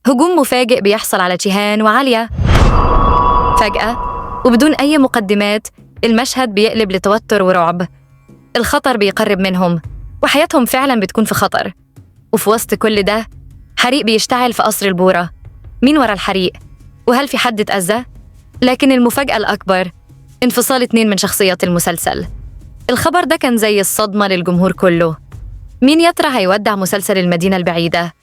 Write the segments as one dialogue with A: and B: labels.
A: هجوم مفاجئ بيحصل على جيهان وعالية فجأة، وبدون أي مقدمات المشهد بيقلب لتوتر ورعب. الخطر بيقرب منهم وحياتهم فعلا بتكون في خطر. وفي وسط كل ده حريق بيشتعل في قصر البورة. مين ورا الحريق؟ وهل في حد اتأذى؟ لكن المفاجأة الأكبر انفصال 2 من شخصيات المسلسل. الخبر ده كان زي الصدمة للجمهور كله. مين يا ترى هيودع مسلسل المدينة البعيدة؟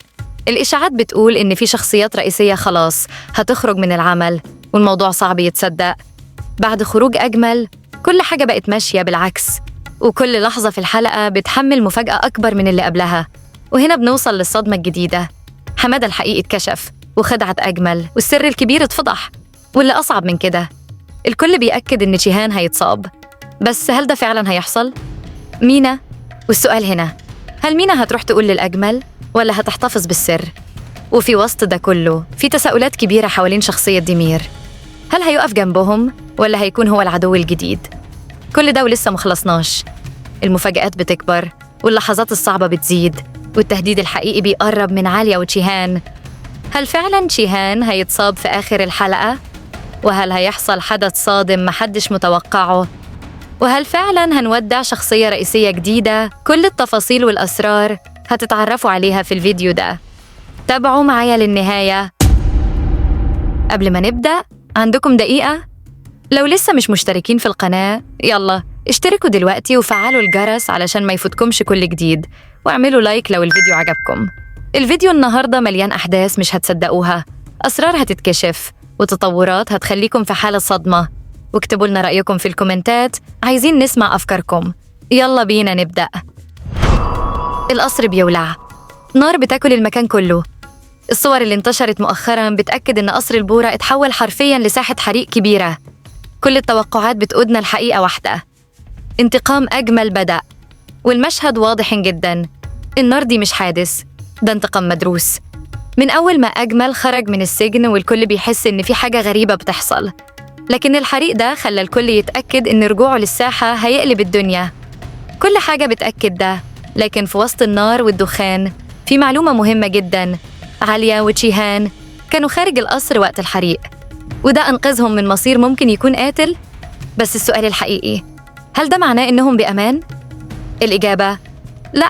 A: الإشاعات بتقول إن في شخصيات رئيسية خلاص هتخرج من العمل، والموضوع صعب يتصدق. بعد خروج أجمل كل حاجة بقت ماشية بالعكس، وكل لحظة في الحلقة بتحمل مفاجأة أكبر من اللي قبلها. وهنا بنوصل للصدمة الجديدة. حمادة الحقيقي اتكشف وخدعت أجمل، والسر الكبير اتفضح. واللي أصعب من كده، الكل بيأكد إن جيهان هيتصاب. بس هل ده فعلا هيحصل؟ مينا، والسؤال هنا، هل مينا هتروح تقول للأجمل ولا هتحتفظ بالسر؟ وفي وسط ده كله في تساؤلات كبيرة حوالين شخصية ديمير. هل هيقف جنبهم ولا هيكون هو العدو الجديد؟ كل ده ولسه مخلصناش. المفاجآت بتكبر واللحظات الصعبة بتزيد، والتهديد الحقيقي بيقرب من عالية وجيهان. هل فعلا جيهان هيتصاب في آخر الحلقة؟ وهل هيحصل حدث صادم محدش متوقعه؟ وهل فعلا هنودع شخصية رئيسية جديدة؟ كل التفاصيل والأسرار هتتعرفوا عليها في الفيديو ده. تابعوا معايا للنهاية. قبل ما نبدأ عندكم دقيقة، لو لسه مش مشتركين في القناة يلا اشتركوا دلوقتي وفعلوا الجرس علشان ما يفوتكمش كل جديد، واعملوا لايك لو الفيديو عجبكم. الفيديو النهاردة مليان أحداث مش هتصدقوها، أسرار هتتكشف وتطورات هتخليكم في حالة صدمة. واكتبوا لنا رأيكم في الكومنتات، عايزين نسمع أفكاركم. يلا بينا نبدأ. القصر بيولع، نار بتاكل المكان كله. الصور اللي انتشرت مؤخراً بتأكد إن قصر البورة اتحول حرفياً لساحة حريق كبيرة. كل التوقعات بتقودنا الحقيقة واحدة: انتقام أجمل بدأ. والمشهد واضح جداً، النار دي مش حادث، ده انتقام مدروس. من أول ما أجمل خرج من السجن والكل بيحس إن في حاجة غريبة بتحصل، لكن الحريق ده خلى الكل يتأكد إن رجوعه للساحة هيقلب الدنيا. كل حاجة بتأكد ده، لكن في وسط النار والدخان في معلومة مهمة جداً: عالية وجيهان كانوا خارج القصر وقت الحريق، وده أنقذهم من مصير ممكن يكون قاتل. بس السؤال الحقيقي، هل ده معناه إنهم بأمان؟ الإجابة لأ،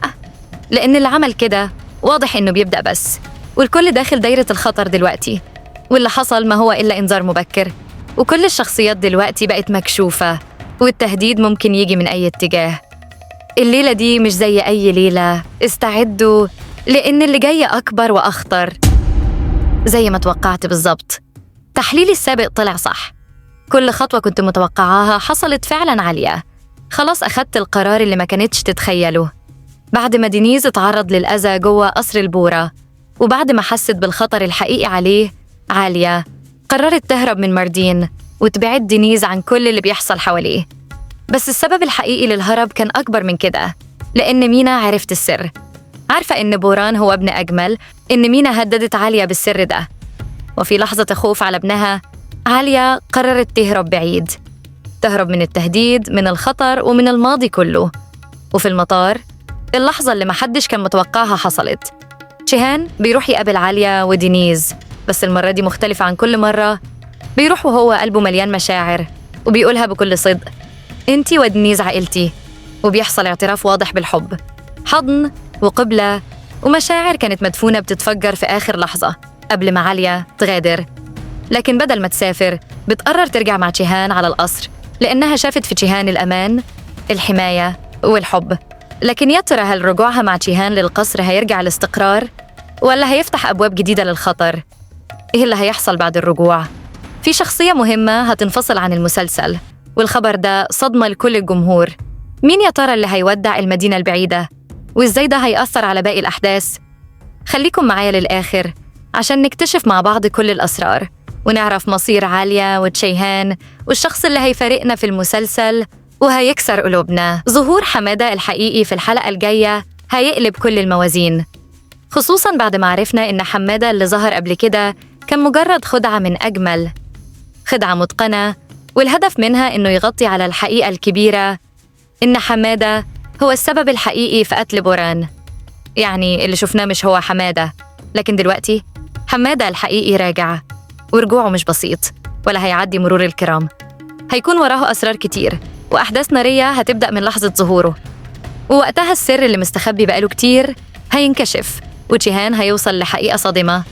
A: لأن اللي عمل كده واضح إنه بيبدأ بس، والكل داخل دايرة الخطر دلوقتي. واللي حصل ما هو إلا إنذار مبكر، وكل الشخصيات دلوقتي بقت مكشوفة، والتهديد ممكن يجي من أي اتجاه. الليلة دي مش زي أي ليلة، استعدوا لأن اللي جاي أكبر وأخطر. زي ما توقعت بالظبط، تحليلي السابق طلع صح. كل خطوة كنت متوقعاها حصلت فعلاً. عالية خلاص أخدت القرار اللي ما كانتش تتخيله. بعد ما دينيز اتعرض للأذى جوه قصر البورة، وبعد ما حست بالخطر الحقيقي عليه، عالية قررت تهرب من ماردين وتبعد دينيز عن كل اللي بيحصل حواليه. بس السبب الحقيقي للهرب كان أكبر من كده، لأن مينا عرفت السر. عارفة إن بوران هو ابن أجمل، إن مينا هددت عالية بالسر ده. وفي لحظة خوف على ابنها، عالية قررت تهرب بعيد، تهرب من التهديد، من الخطر، ومن الماضي كله. وفي المطار، اللحظة اللي محدش كان متوقعها حصلت. جيهان بيروح يقابل عالية ودينيز، بس المرة دي مختلفة عن كل مرة. بيروح وهو قلبه مليان مشاعر، وبيقولها بكل صدق: انتي ودينيز عائلتي. وبيحصل اعتراف واضح بالحب، حضن وقبلة ومشاعر كانت مدفونة بتتفجر في آخر لحظة قبل ما عالية تغادر. لكن بدل ما تسافر، بتقرر ترجع مع جيهان على القصر، لأنها شافت في جيهان الأمان، الحماية والحب. لكن يا ترى هل رجوعها مع جيهان للقصر هيرجع الاستقرار، ولا هيفتح أبواب جديدة للخطر؟ إيه اللي هيحصل بعد الرجوع؟ في شخصية مهمة هتنفصل عن المسلسل، والخبر ده صدمة لكل الجمهور. مين يا ترى اللي هيودع المدينة البعيدة؟ وإزاي ده هيأثر على باقي الأحداث؟ خليكم معايا للآخر عشان نكتشف مع بعض كل الأسرار، ونعرف مصير عالية وجيهان والشخص اللي هيفارقنا في المسلسل وهيكسر قلوبنا. ظهور حمادة الحقيقي في الحلقة الجاية هيقلب كل الموازين، خصوصاً بعد ما عرفنا إن حمادة اللي ظهر قبل كده كان مجرد خدعة من أجمل، خدعة متقنة، والهدف منها إنه يغطي على الحقيقة الكبيرة، إن حمادة هو السبب الحقيقي في قتل بوران. يعني اللي شفناه مش هو حمادة، لكن دلوقتي حمادة الحقيقي راجع، ورجوعه مش بسيط ولا هيعدي مرور الكرام. هيكون وراه أسرار كتير وأحداث نارية هتبدأ من لحظة ظهوره، ووقتها السر اللي مستخبي بقاله كتير هينكشف، وجيهان هيوصل لحقيقة صادمة.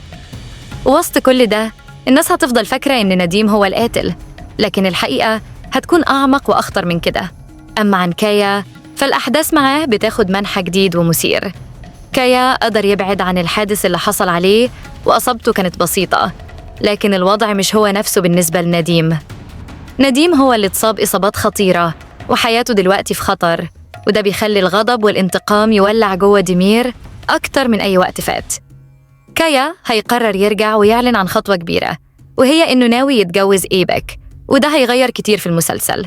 A: ووسط كل ده الناس هتفضل فاكرة إن نديم هو القاتل، لكن الحقيقة هتكون أعمق وأخطر من كده. أما عن كايا فالأحداث معاه بتاخد منحى جديد ومثير. كايا قدر يبعد عن الحادث اللي حصل عليه وأصابته كانت بسيطة، لكن الوضع مش هو نفسه بالنسبة لنديم. نديم هو اللي اتصاب إصابات خطيرة وحياته دلوقتي في خطر، وده بيخلي الغضب والانتقام يولع جوه ديمير أكتر من أي وقت فات. كايا هيقرر يرجع ويعلن عن خطوة كبيرة، وهي إنه ناوي يتجوز إيبك، وده هيغير كتير في المسلسل.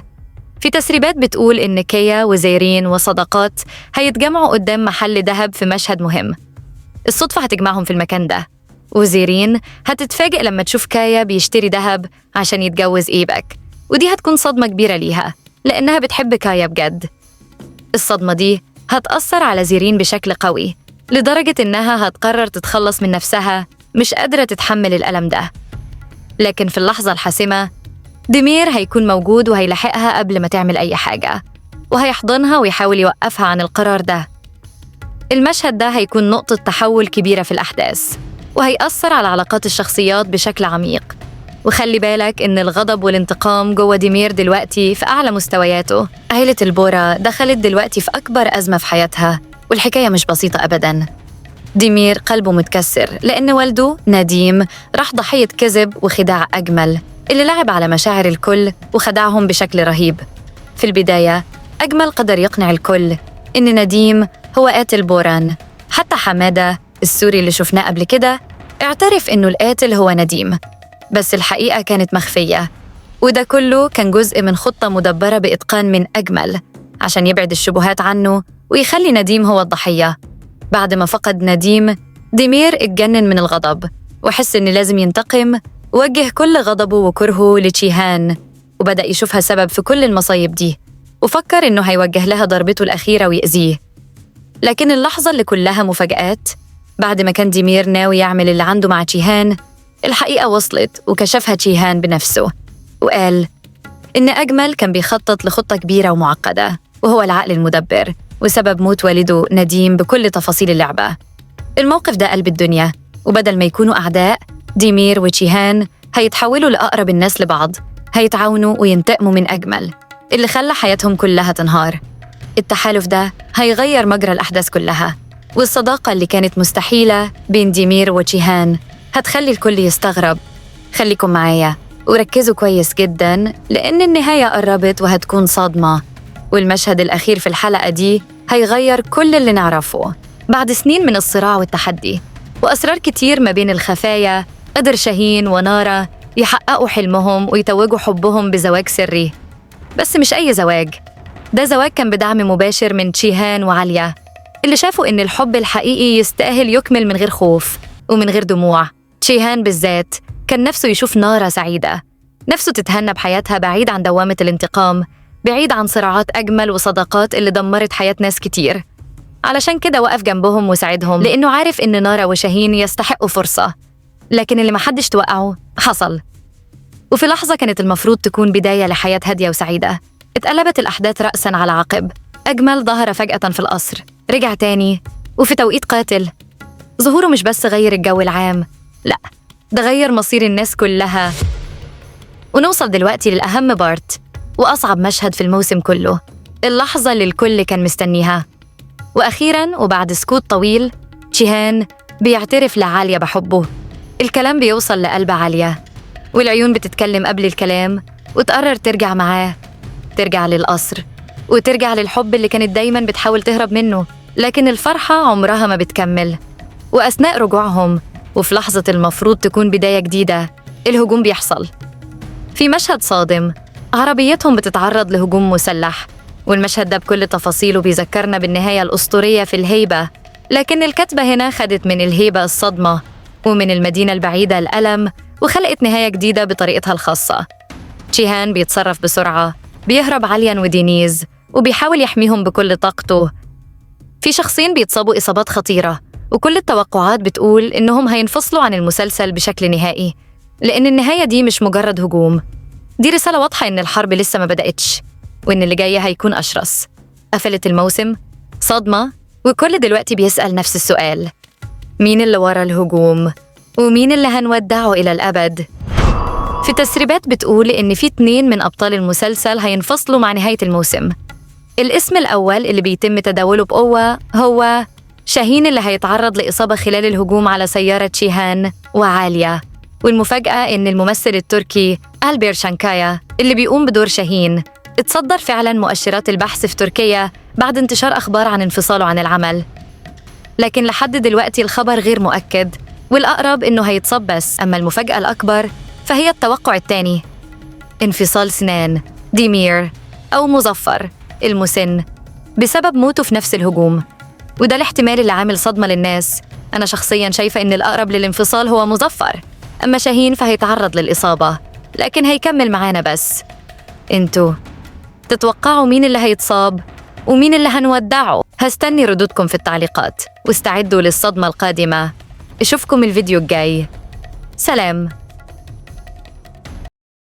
A: في تسريبات بتقول إن كايا وزيرين وصداقات هيتجمعوا قدام محل دهب في مشهد مهم. الصدفة هتجمعهم في المكان ده، وزيرين هتتفاجئ لما تشوف كايا بيشتري دهب عشان يتجوز إيبك، ودي هتكون صدمة كبيرة ليها لأنها بتحب كايا بجد. الصدمة دي هتأثر على زيرين بشكل قوي، لدرجة إنها هتقرر تتخلص من نفسها، مش قادرة تتحمل الألم ده. لكن في اللحظة الحاسمة ديمير هيكون موجود وهيلاحقها قبل ما تعمل أي حاجة، وهيحضنها ويحاول يوقفها عن القرار ده. المشهد ده هيكون نقطة تحول كبيرة في الأحداث، وهيأثر على علاقات الشخصيات بشكل عميق. وخلي بالك إن الغضب والانتقام جوه ديمير دلوقتي في أعلى مستوياته. عائلة البورا دخلت دلوقتي في أكبر أزمة في حياتها، والحكاية مش بسيطة أبداً. ديمير قلبه متكسر لأن والده نديم راح ضحية كذب وخداع أجمل، اللي لعب على مشاعر الكل وخدعهم بشكل رهيب. في البداية أجمل قدر يقنع الكل إن نديم هو قاتل بوران. حتى حمادة السوري اللي شفناه قبل كده اعترف إنه القاتل هو نديم، بس الحقيقة كانت مخفية. وده كله كان جزء من خطة مدبرة بإتقان من أجمل عشان يبعد الشبهات عنه ويخلي نديم هو الضحية. بعد ما فقد نديم، ديمير اتجنن من الغضب وحس إن لازم ينتقم، وجه كل غضبه وكرهه لجيهان، وبدأ يشوفها سبب في كل المصايب دي، وفكر إنه هيوجه لها ضربته الأخيرة ويأذيه. لكن اللحظة اللي كلها مفاجآت، بعد ما كان ديمير ناوي يعمل اللي عنده مع جيهان، الحقيقة وصلت وكشفها جيهان بنفسه، وقال إن أجمل كان بيخطط لخطة كبيرة ومعقدة، وهو العقل المدبر وسبب موت والده نديم بكل تفاصيل اللعبة. الموقف ده قلب الدنيا، وبدل ما يكونوا أعداء، ديمير وجيهان هيتحولوا لأقرب الناس لبعض، هيتعاونوا وينتقموا من أجمل اللي خلى حياتهم كلها تنهار. التحالف ده هيغير مجرى الأحداث كلها، والصداقة اللي كانت مستحيلة بين ديمير وجيهان هتخلي الكل يستغرب. خليكم معايا وركزوا كويس جداً، لأن النهاية قربت وهتكون صادمة، والمشهد الأخير في الحلقة دي هيغير كل اللي نعرفه. بعد سنين من الصراع والتحدي وأسرار كتير ما بين الخفايا، قدر شاهين ونارا يحققوا حلمهم ويتوجوا حبهم بزواج سري. بس مش أي زواج، ده زواج كان بدعم مباشر من جيهان وعليا، اللي شافوا إن الحب الحقيقي يستاهل يكمل من غير خوف ومن غير دموع. جيهان بالذات كان نفسه يشوف نارا سعيدة، نفسه تتهنى بحياتها بعيد عن دوامة الانتقام، بعيد عن صراعات أجمل وصداقات اللي دمرت حياة ناس كتير. علشان كده وقف جنبهم وساعدهم، لأنه عارف إن نارا وشاهين يستحقوا فرصة. لكن اللي محدش توقعه حصل، وفي لحظة كانت المفروض تكون بداية لحياة هادية وسعيدة، اتقلبت الأحداث رأساً على عقب. أجمل ظهر فجأة في القصر، رجع تاني وفي توقيت قاتل. ظهوره مش بس غير الجو العام، لأ، ده غير مصير الناس كلها. ونوصل دلوقتي للأهم بارت وأصعب مشهد في الموسم كله، اللحظة اللي الكل كان مستنيها. وأخيراً وبعد سكوت طويل، جيهان بيعترف لعالية بحبه. الكلام بيوصل لقلب عالية، والعيون بتتكلم قبل الكلام، وتقرر ترجع معاه، ترجع للقصر وترجع للحب اللي كانت دايماً بتحاول تهرب منه. لكن الفرحة عمرها ما بتكمل، وأثناء رجوعهم وفي لحظة المفروض تكون بداية جديدة، الهجوم بيحصل. في مشهد صادم، عربيتهم بتتعرض لهجوم مسلح، والمشهد ده بكل تفاصيله بيذكرنا بالنهاية الأسطورية في الهيبة. لكن الكاتبة هنا خدت من الهيبة الصدمة، ومن المدينة البعيدة الألم، وخلقت نهاية جديدة بطريقتها الخاصة. جيهان بيتصرف بسرعة، بيهرب عليا ودينيز، وبيحاول يحميهم بكل طاقته. في شخصين بيتصابوا إصابات خطيرة، وكل التوقعات بتقول إنهم هينفصلوا عن المسلسل بشكل نهائي، لأن النهاية دي مش مجرد هجوم، دي رسالة واضحة إن الحرب لسه ما بدأتش، وإن اللي جاي هيكون أشرس. قفلت الموسم، صدمة، وكل دلوقتي بيسأل نفس السؤال: مين اللي ورا الهجوم؟ ومين اللي هنودعه إلى الأبد؟ في تسريبات بتقول إن في 2 من أبطال المسلسل هينفصلوا مع نهاية الموسم. الاسم الأول اللي بيتم تداوله بقوة هو شاهين، اللي هيتعرض لإصابة خلال الهجوم على سيارة شيهان وعالية. والمفاجأة إن الممثل التركي ألبير شانكايا اللي بيقوم بدور شاهين اتصدر فعلاً مؤشرات البحث في تركيا بعد انتشار أخبار عن انفصاله عن العمل. لكن لحد دلوقتي الخبر غير مؤكد، والأقرب إنه هيتصاب بس. أما المفاجأة الأكبر فهي التوقع الثاني: انفصال سنان ديمير أو مظفر المسن بسبب موته في نفس الهجوم، وده الاحتمال اللي عامل صدمة للناس. أنا شخصياً شايفة إن الأقرب للانفصال هو مظفر، أما شاهين فهيتعرض للإصابة لكن هيكمل معانا بس. انتوا تتوقعوا مين اللي هيتصاب ومين اللي هنودعه؟ هستني ردودكم في التعليقات، واستعدوا للصدمة القادمة. أشوفكم الفيديو الجاي. سلام.